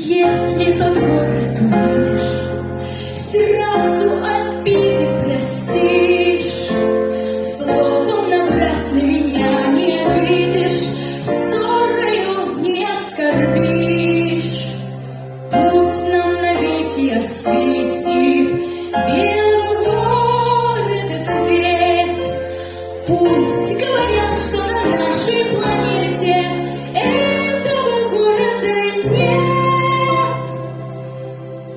Если тот город увидишь, сразу обиды простишь. Словом напрасно меня не обидишь, ссорою не оскорбишь. Путь нам навеки осветит белого города свет. Пусть говорят, что на нашей планете этого города нет.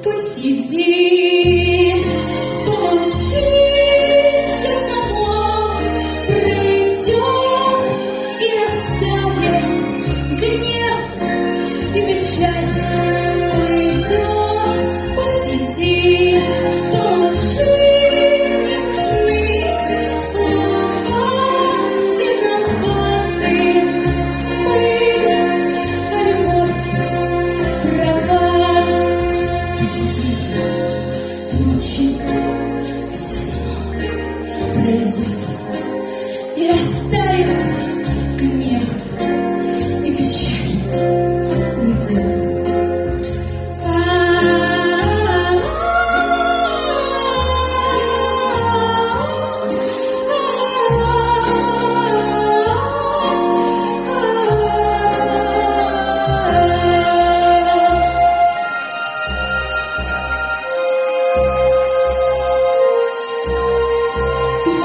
Посиди, помолчи, все само пройдет и растает гнев и печаль уйдет. Посиди, помолчи, не нужны слова, виноваты мы, а любовь права. Посиди, молчи, все само пройдет и растает гнев и печаль уйдет.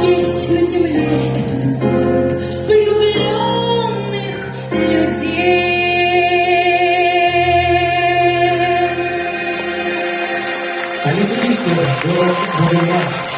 Есть на земле этот город влюблённых людей. Алиса Кислер, город, г.Бугульма.